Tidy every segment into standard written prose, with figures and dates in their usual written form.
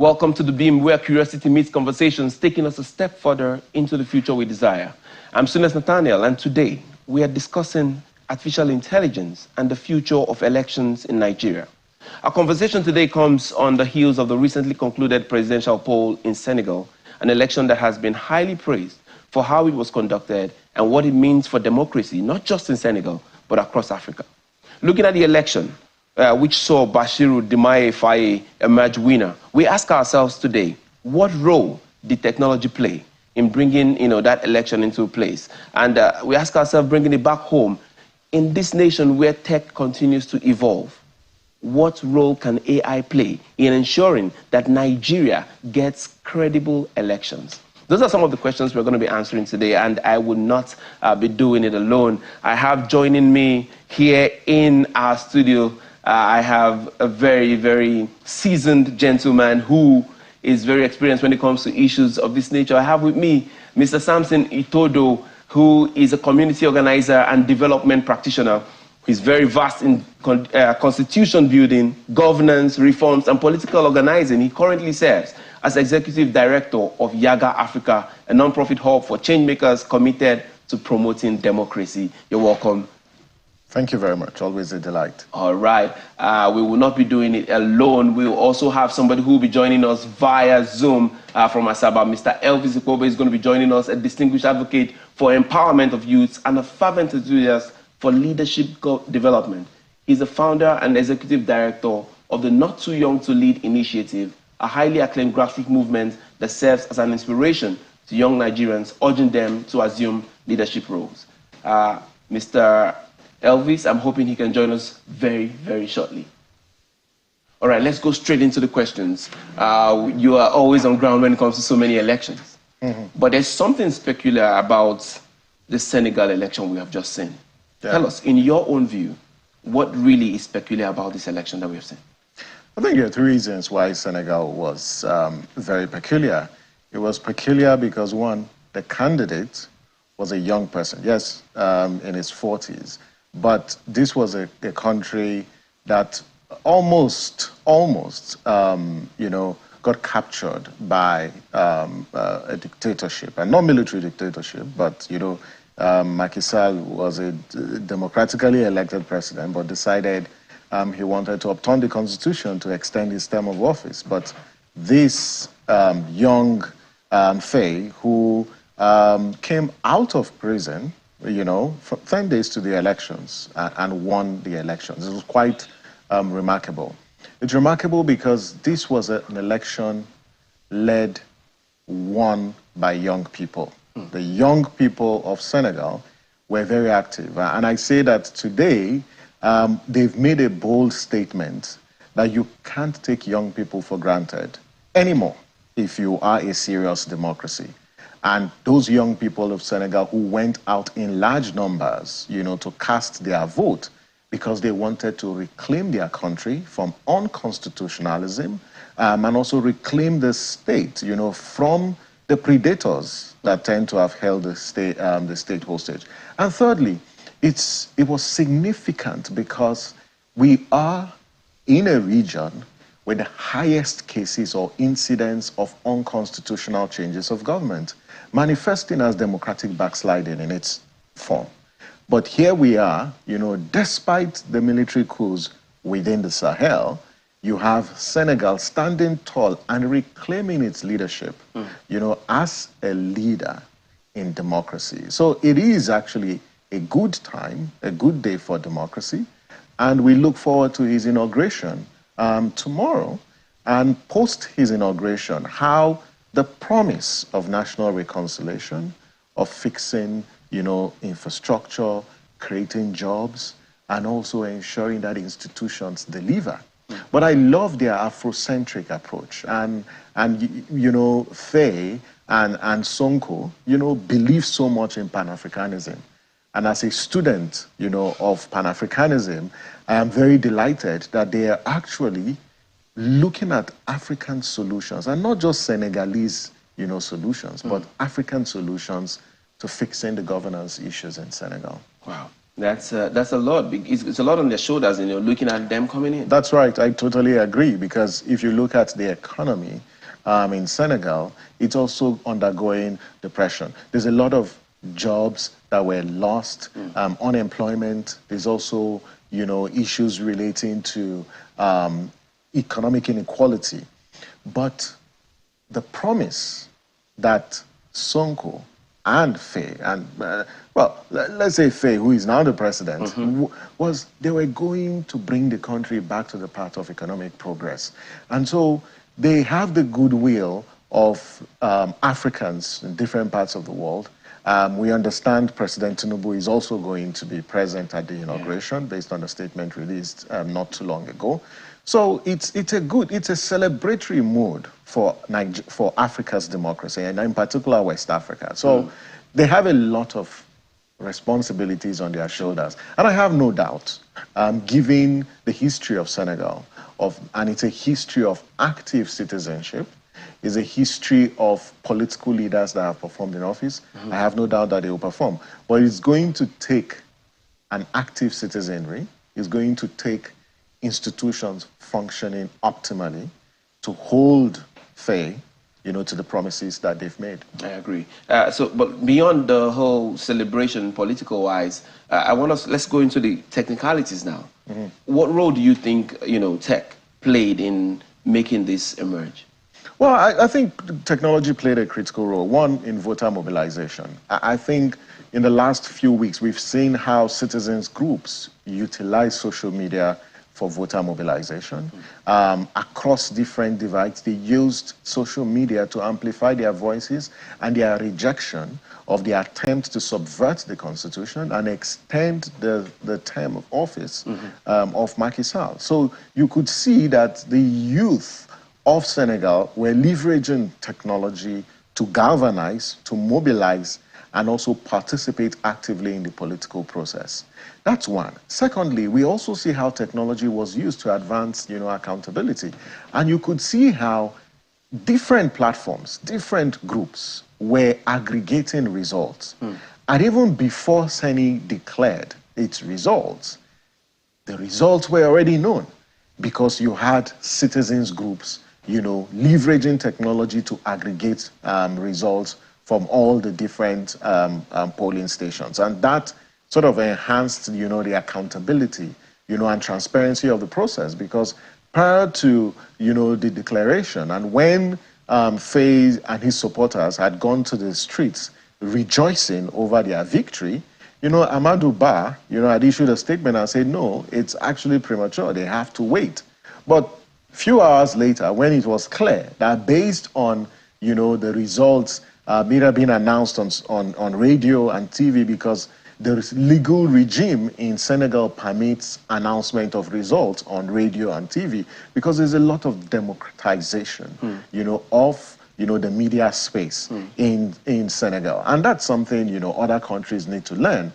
Welcome to The Beam, where curiosity meets conversations, taking us a step further into the future we desire. I'm Sunes Nathaniel, and today we are discussing artificial intelligence and the future of elections in Nigeria. Our conversation today comes on the heels of the recently concluded presidential poll in Senegal, an election that has been highly praised for how it was conducted and what it means for democracy, not just in Senegal, but across Africa. Looking at the election, which saw Bashiru Diomaye Faye emerge winner, we ask ourselves today, what role did technology play in bringing that election into place? And we ask ourselves, bringing it back home, in this nation where tech continues to evolve, what role can AI play in ensuring that Nigeria gets credible elections? Those are some of the questions we're going to be answering today, and I will not be doing it alone. I have joining me here in our studio, I have a very, very seasoned gentleman who is very experienced when it comes to issues of this nature. I have with me Mr. Samson Itodo, who is a community organizer and development practitioner. He's very vast in constitution building, governance, reforms, and political organizing. He currently serves as executive director of Yaga Africa, a non-profit hub for changemakers committed to promoting democracy. You're welcome. Thank you very much. Always a delight. All right. We will not be doing it alone. We will also have somebody who will be joining us via Zoom from Asaba. Mr. Elvis Ikobe is going to be joining us, a distinguished advocate for empowerment of youths and a fervent enthusiast for leadership development. He's the founder and executive director of the Not Too Young to Lead initiative, a highly acclaimed grassroots movement that serves as an inspiration to young Nigerians, urging them to assume leadership roles. Mr. Elvis, I'm hoping he can join us very, very shortly. All right, let's go straight into the questions. You are always on ground when it comes to so many elections. But there's something peculiar about the Senegal election we have just seen. Yeah. Tell us, in your own view, what really is peculiar about this election that we have seen? I think there are three reasons why Senegal was very peculiar. It was peculiar because, one, the candidate was a young person, yes, in his 40s. But this was a country that almost, got captured by a dictatorship, and not military dictatorship, but, Macky Sall was a democratically elected president, but decided he wanted to upturn the constitution to extend his term of office. But this young Faye, who came out of prison, 10 days to the elections and won the elections. It was quite remarkable. It's remarkable because this was an election won by young people. The young people of Senegal were very active. And I say that today, they've made a bold statement that you can't take young people for granted anymore if you are a serious democracy. And those young people of Senegal who went out in large numbers, to cast their vote because they wanted to reclaim their country from unconstitutionalism and also reclaim the state, from the predators that tend to have held the state hostage. And thirdly, it was significant because we are in a region with the highest cases or incidents of unconstitutional changes of government, manifesting as democratic backsliding in its form. But here we are, despite the military coups within the Sahel, you have Senegal standing tall and reclaiming its leadership, as a leader in democracy. So it is actually a good time, a good day for democracy, and we look forward to his inauguration tomorrow. And post his inauguration, how the promise of national reconciliation, of fixing, infrastructure, creating jobs, and also ensuring that institutions deliver. But I love their Afrocentric approach. And Faye and Sonko, believe so much in Pan-Africanism. And as a student, of Pan-Africanism, I am very delighted that they are actually looking at African solutions, and not just Senegalese, solutions, but African solutions to fixing the governance issues in Senegal. Wow. That's a lot. It's a lot on their shoulders, looking at them coming in. That's right. I totally agree, because if you look at the economy in Senegal, it's also undergoing depression. There's a lot of jobs that were lost, unemployment. There's also, issues relating to economic inequality. But the promise that Sonko and Faye, and well, let's say Faye, who is now the president, was they were going to bring the country back to the path of economic progress. And so they have the goodwill of Africans in different parts of the world. We understand President Tinubu is also going to be present at the inauguration, based on a statement released not too long ago. So it's a celebratory mood for Africa's democracy, and in particular West Africa. So they have a lot of responsibilities on their shoulders, and I have no doubt, given the history of Senegal, and it's a history of active citizenship, is a history of political leaders that have performed in office. I have no doubt that they will perform, but it's going to take an active citizenry. It's going to take institutions functioning optimally to hold fair, to the promises that they've made. I agree. But beyond the whole celebration, political-wise, let's go into the technicalities now. What role do you think, tech played in making this emerge? Well, I think technology played a critical role. One, in voter mobilization. I think in the last few weeks, we've seen how citizens groups utilize social media for voter mobilization. Across different divides, they used social media to amplify their voices and their rejection of the attempt to subvert the constitution and extend the term of office of Macky Sall. So you could see that the youth of Senegal were leveraging technology to galvanize, to mobilize, and also participate actively in the political process. That's one. Secondly, we also see how technology was used to advance, accountability. And you could see how different platforms, different groups were aggregating results. And even before Seni declared its results, the results were already known, because you had citizens groups, leveraging technology to aggregate results from all the different polling stations. And that sort of enhanced, the accountability, and transparency of the process, because prior to, the declaration, and when Faye and his supporters had gone to the streets rejoicing over their victory, Amadou Ba, had issued a statement and said, no, it's actually premature, they have to wait. But few hours later, when it was clear that based on, the results being announced on radio and TV, because the legal regime in Senegal permits announcement of results on radio and TV, because there's a lot of democratization, of the media space in Senegal. And that's something, other countries need to learn,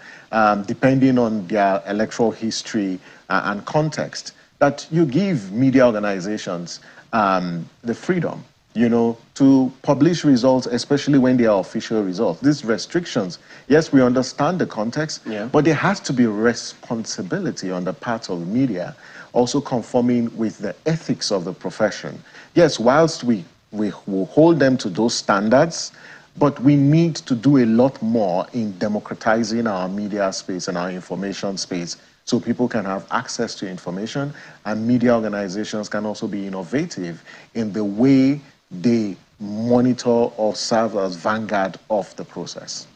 depending on their electoral history and context, that you give media organizations the freedom, to publish results, especially when they are official results. These restrictions, yes, we understand the context, but there has to be responsibility on the part of the media, also conforming with the ethics of the profession. Yes, whilst we will hold them to those standards, but we need to do a lot more in democratizing our media space and our information space, so people can have access to information, and media organizations can also be innovative in the way they monitor or serve as vanguard of the process.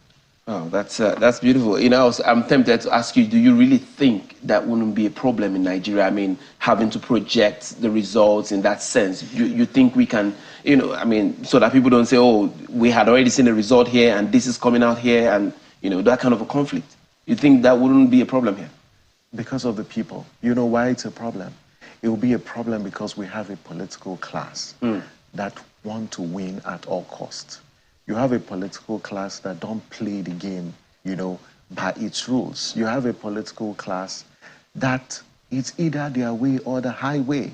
Oh, that's beautiful. I'm tempted to ask you, do you really think that wouldn't be a problem in Nigeria? I mean, having to project the results in that sense. You think we can, so that people don't say, oh, we had already seen the result here and this is coming out here, and, that kind of a conflict. You think that wouldn't be a problem here? Because of the people. You know why it's a problem? It will be a problem because we have a political class that want to win at all costs. You have a political class that don't play the game, by its rules. You have a political class that it's either their way or the highway.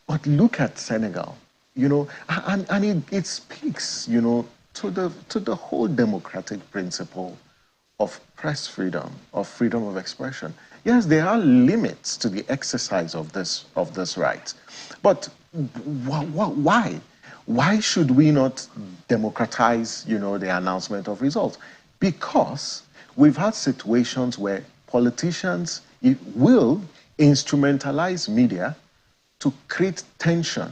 But look at Senegal, and it speaks, to the whole democratic principle of press freedom, of freedom of expression. Yes, there are limits to the exercise of this right. But why? Why should we not democratize, the announcement of results? Because we've had situations where politicians will instrumentalize media to create tension,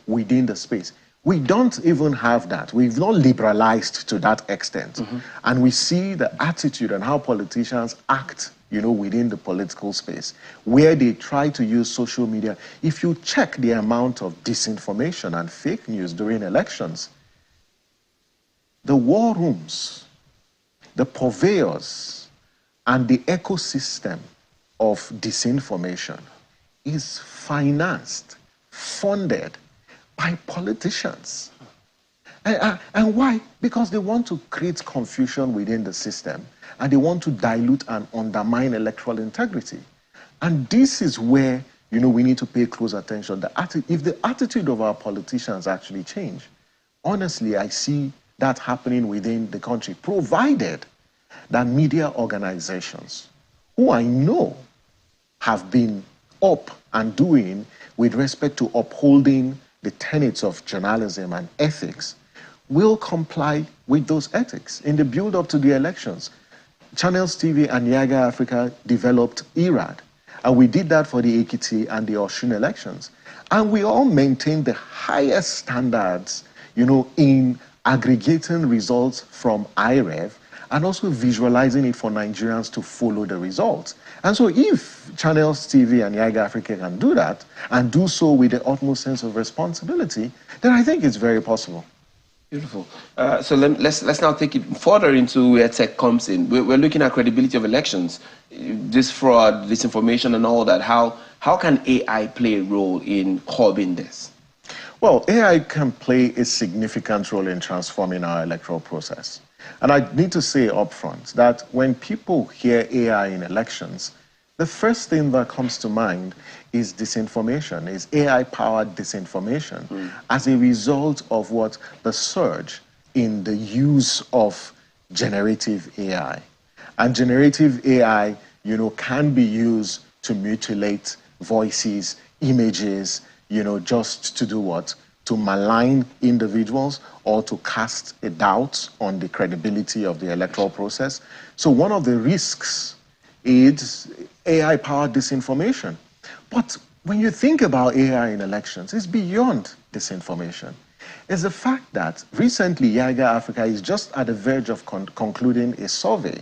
within the space. We don't even have that. We've not liberalized to that extent. Mm-hmm. And we see the attitude and how politicians act, within the political space, where they try to use social media. If you check the amount of disinformation and fake news during elections, the war rooms, the purveyors, and the ecosystem of disinformation is financed, funded by politicians. And why? Because they want to create confusion within the system, and they want to dilute and undermine electoral integrity. And this is where, we need to pay close attention. If the attitude of our politicians actually change, honestly, I see that happening within the country, provided that media organizations, who I know have been up and doing with respect to upholding the tenets of journalism and ethics, will comply with those ethics. In the build-up to the elections, Channels TV and Yaga Africa developed IRAD, and we did that for the Ekiti and the Osun elections. And we all maintained the highest standards, in aggregating results from IREV and also visualizing it for Nigerians to follow the results. And so if Channels TV and Yaga Africa can do that, and do so with the utmost sense of responsibility, then I think it's very possible. Beautiful. So let's now take it further into where tech comes in. We're looking at credibility of elections, this fraud, disinformation, and all that. How can AI play a role in curbing this? Well, AI can play a significant role in transforming our electoral process. And I need to say up front that when people hear AI in elections, the first thing that comes to mind is disinformation, is AI-powered disinformation as a result of what the surge in the use of generative AI. And generative AI, can be used to mutilate voices, images, just to do what? To malign individuals or to cast a doubt on the credibility of the electoral process. So one of the risks is AI-powered disinformation. But when you think about AI in elections, it's beyond disinformation. It's the fact that recently Yaga Africa is just at the verge of concluding a survey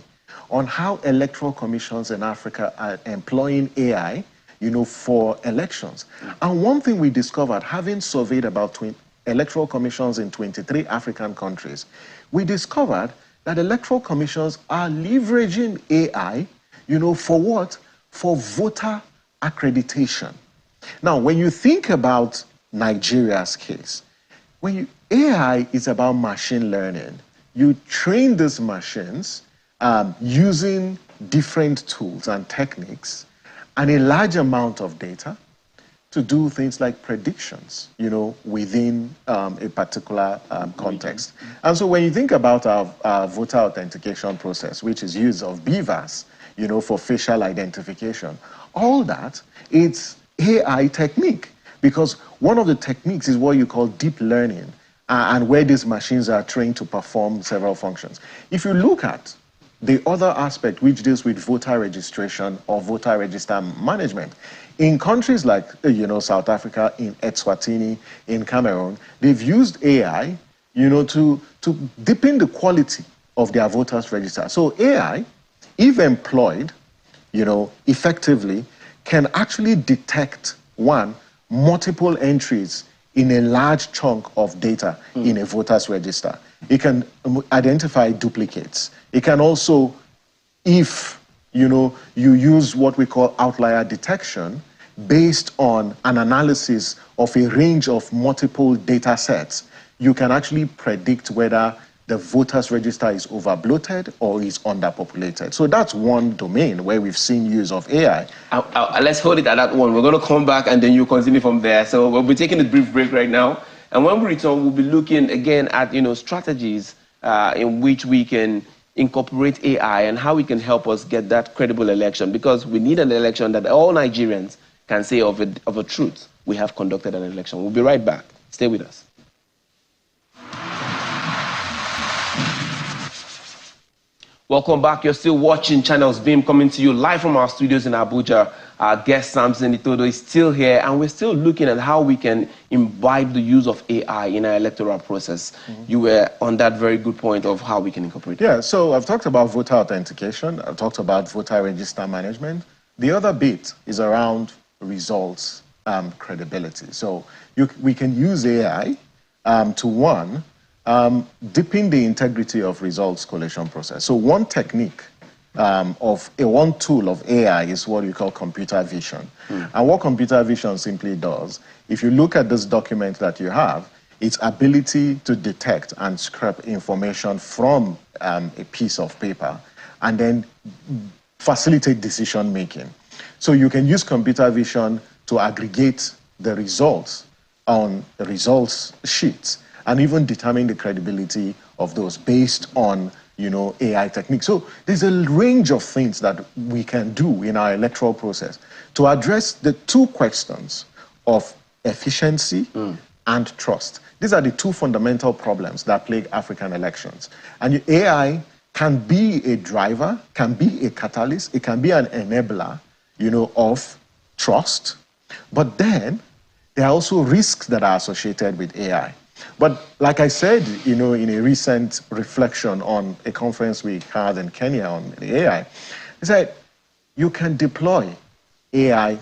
on how electoral commissions in Africa are employing AI, for elections. And one thing we discovered, having surveyed about electoral commissions in 23 African countries, we discovered that electoral commissions are leveraging AI, for what? For voter accreditation. Now, when you think about Nigeria's case, AI is about machine learning. You train these machines using different tools and techniques and a large amount of data to do things like predictions, within a particular context. And so when you think about our voter authentication process, which is use of BVAS, for facial identification, all that, it's AI technique, because one of the techniques is what you call deep learning, and where these machines are trained to perform several functions. If you look at the other aspect, which deals with voter registration or voter register management, in countries like, South Africa, in Eswatini, in Cameroon, they've used AI, to deepen the quality of their voters register. So AI, if employed, effectively, can actually detect, multiple entries in a large chunk of data in a voter's register. It can identify duplicates. It can also, if you use what we call outlier detection, based on an analysis of a range of multiple data sets, you can actually predict whether the voters register is over-bloated or is underpopulated. So that's one domain where we've seen use of AI. Let's hold it at that one. We're going to come back and then you continue from there. So we'll be taking a brief break right now. And when we return, we'll be looking again at, strategies in which we can incorporate AI and how it can help us get that credible election, because we need an election that all Nigerians can say of a truth. We have conducted an election. We'll be right back. Stay with us. Welcome back. You're still watching Channels Beam, coming to you live from our studios in Abuja. Our guest, Samson Itodo, is still here, and we're still looking at how we can imbibe the use of AI in our electoral process. You were on that very good point of how we can incorporate it. Yeah, so I've talked about voter authentication. I've talked about voter register management. The other bit is around results credibility. So we can use AI to, one, deepen the integrity of results collation process. So one technique one tool of AI is what we call computer vision. And what computer vision simply does, if you look at this document that you have, its ability to detect and scrape information from a piece of paper and then facilitate decision making. So you can use computer vision to aggregate the results on the results sheets and even determine the credibility of those based on, you know, AI techniques. So there's a range of things that we can do in our electoral process to address the two questions of efficiency and trust. These are the two fundamental problems that plague African elections. And AI can be a driver, can be a catalyst, it can be an enabler, you know, of trust. But then there are also risks that are associated with AI. But like I said, you know, in a recent reflection on a conference we had in Kenya on the AI, I said, you can deploy AI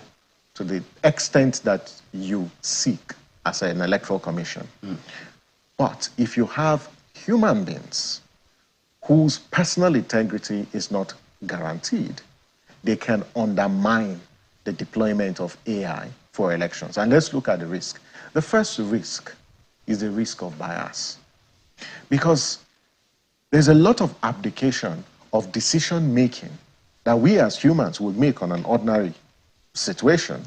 to the extent that you seek as an electoral commission. But if you have human beings whose personal integrity is not guaranteed, they can undermine the deployment of AI for elections. And let's look at the risk. The first risk is the risk of bias. Because there's a lot of abdication of decision making that we as humans would make on an ordinary situation,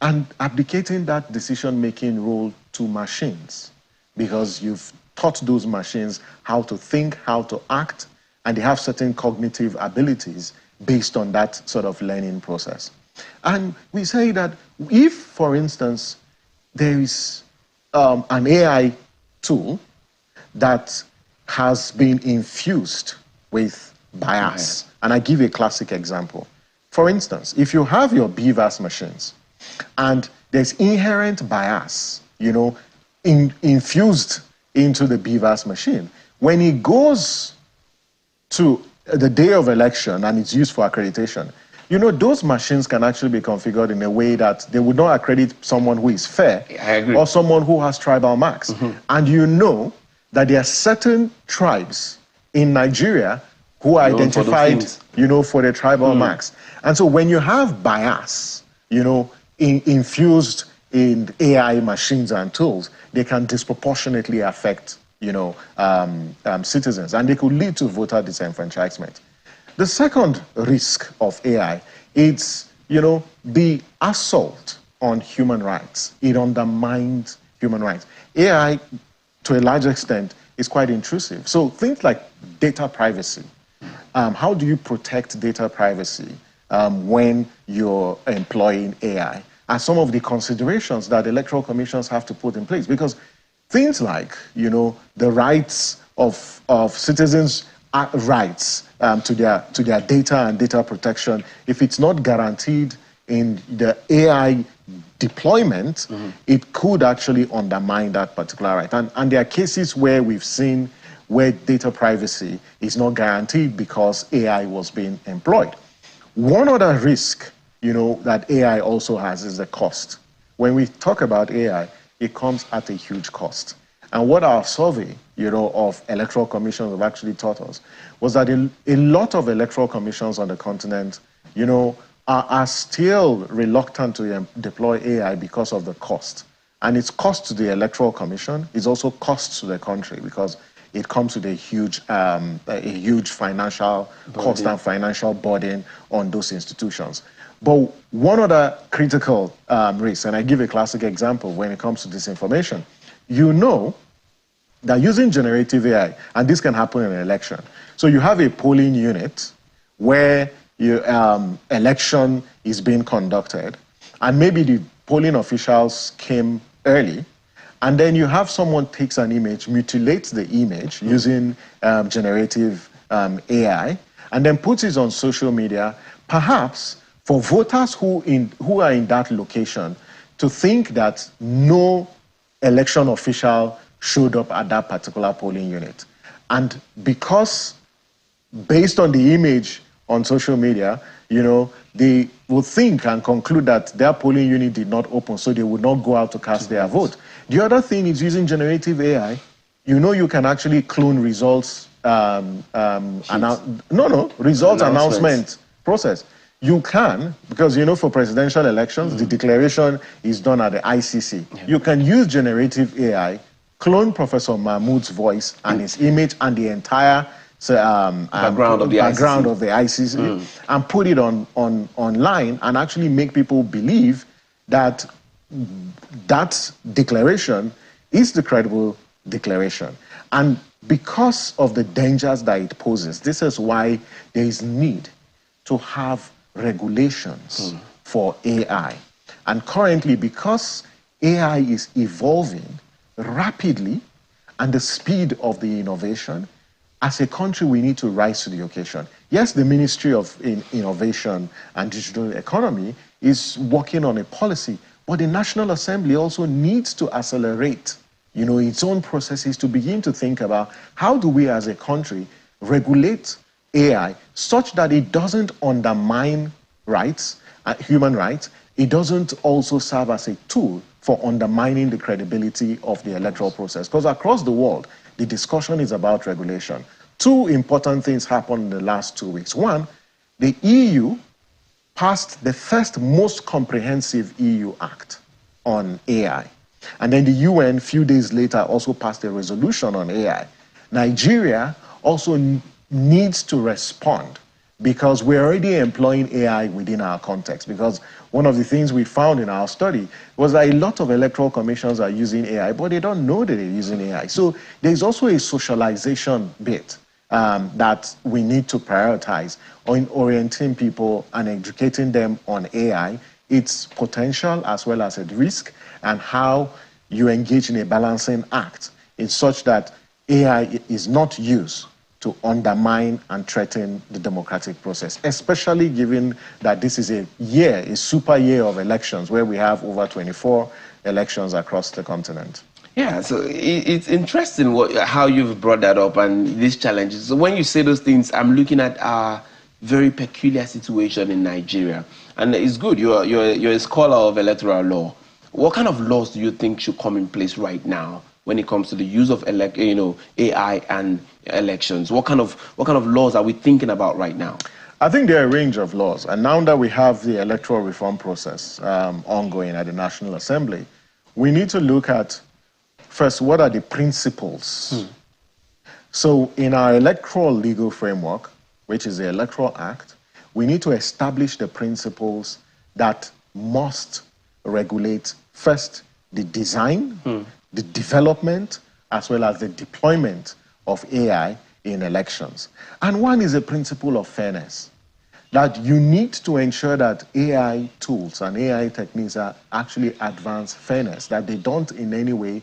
and abdicating that decision making role to machines, because you've taught those machines how to think, how to act, and they have certain cognitive abilities based on that sort of learning process. And we say that if, for instance, there is an AI tool that has been infused with bias, and I give a classic example. For instance, if you have your BVAS machines and there's inherent bias, you know, infused into the BVAS machine, when it goes to the day of election and it's used for accreditation, you know, those machines can actually be configured in a way that they would not accredit someone who is fair or someone who has tribal marks. And you know that there are certain tribes in Nigeria who are identified, you know, for the tribal marks. And so when you have bias, you know, infused in AI machines and tools, they can disproportionately affect, you know, citizens, and they could lead to voter disenfranchisement. The second risk of AI is, you know, the assault on human rights. It undermines human rights. AI, to a large extent, is quite intrusive. So things like data privacy. How do you protect data privacy when you're employing AI? Are some of the considerations that electoral commissions have to put in place, because things like, you know, the rights of citizens' rights to their data and data protection, if it's not guaranteed in the AI deployment, it could actually undermine that particular right. And there are cases where we've seen where data privacy is not guaranteed because AI was being employed. One other risk, you know, that AI also has is the cost. When we talk about AI, it comes at a huge cost. And what our survey, you know, of electoral commissions have actually taught us was that a lot of electoral commissions on the continent, you know, are still reluctant to deploy AI because of the cost. And it's cost to the electoral commission, it's also cost to the country, because it comes with a huge financial cost and financial burden on those institutions. But one other critical risk, and I give a classic example when it comes to disinformation. You know they're using generative AI, and this can happen in an election. So you have a polling unit where your election is being conducted, and maybe the polling officials came early, and then you have someone takes an image, mutilates the image using generative AI, and then puts it on social media, perhaps for voters who are in that location to think that no election official showed up at that particular polling unit. And because, based on the image on social media, they will think and conclude that their polling unit did not open, so they would not go out to cast their vote. The other thing is using generative AI. You can actually clone results, results announcement process. You can, because for presidential elections, the declaration is done at the ICC. Yeah. You can use generative AI, clone Professor Mahmoud's voice and his image and the entire background of the ICC and put it online and actually make people believe that that declaration is the credible declaration. And because of the dangers that it poses, this is why there is need to have regulations for AI. And currently, because AI is evolving rapidly and the speed of the innovation, as a country, we need to rise to the occasion. Yes, the Ministry of Innovation and Digital Economy is working on a policy, but the National Assembly also needs to accelerate, its own processes to begin to think about how do we as a country regulate AI such that it doesn't undermine rights, human rights. It doesn't also serve as a tool for undermining the credibility of the electoral process. Because across the world, the discussion is about regulation. Two important things happened in the last 2 weeks. One, the EU passed the first most comprehensive EU act on AI. And then the UN, a few days later, also passed a resolution on AI. Nigeria also needs to respond because we're already employing AI within our context. Because one of the things we found in our study was that a lot of electoral commissions are using AI, but they don't know that they're using AI. So there's also a socialization bit that we need to prioritize on orienting people and educating them on AI, its potential as well as its risk, and how you engage in a balancing act in such that AI is not used to undermine and threaten the democratic process, especially given that this is a super year of elections where we have over 24 elections across the continent. Yeah, so it's interesting how you've brought that up and these challenges. So when you say those things, I'm looking at our very peculiar situation in Nigeria. And it's good, you're a scholar of electoral law. What kind of laws do you think should come in place right now when it comes to the use of AI and elections? What kind of laws are we thinking about right now? I think there are a range of laws. And now that we have the electoral reform process ongoing at the National Assembly, we need to look at, first, what are the principles? So in our electoral legal framework, which is the Electoral Act, we need to establish the principles that must regulate, first, the design, the development, as well as the deployment of AI in elections. And one is a principle of fairness, that you need to ensure that AI tools and AI techniques are actually advance fairness, that they don't in any way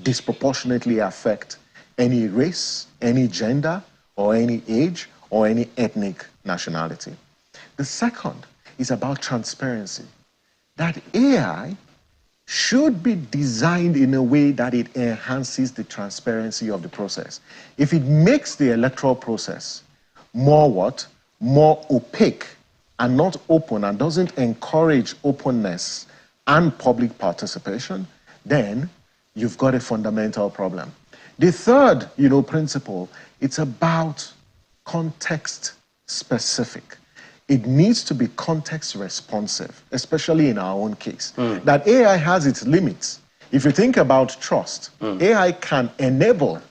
disproportionately affect any race, any gender, or any age, or any ethnic nationality. The second is about transparency, that AI should be designed in a way that it enhances the transparency of the process. If it makes the electoral process more opaque and not open and doesn't encourage openness and public participation, then you've got a fundamental problem. The third, principle, it's about context specific. It needs to be context responsive, especially in our own case. That AI has its limits. If you think about trust, AI can enable,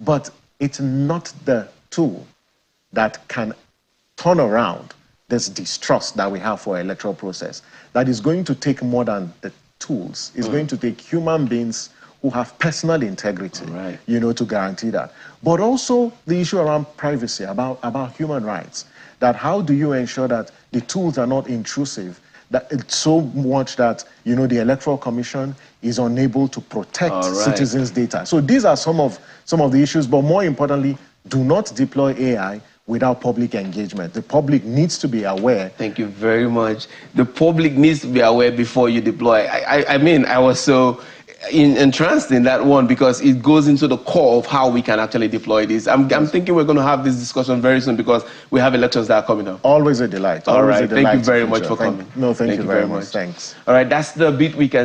but it's not the tool that can turn around this distrust that we have for our electoral process. That is going to take more than the tools. It's going to take human beings who have personal integrity, Right. you know, to guarantee that. But also the issue around privacy, about human rights, that how do you ensure that the tools are not intrusive, that it's so much that, you know, the Electoral Commission is unable to protect citizens' data. So these are some of the issues, but more importantly, do not deploy AI without public engagement. The public needs to be aware. Thank you very much. The public needs to be aware before you deploy. I mean, I was so entranced in that one because it goes into the core of how we can actually deploy this. I'm thinking we're going to have this discussion very soon because we have elections that are coming up. Always a delight. All right. A delight. Thank you very much for coming. No, thank you very much. Thanks. All right. That's the Beat Weekend.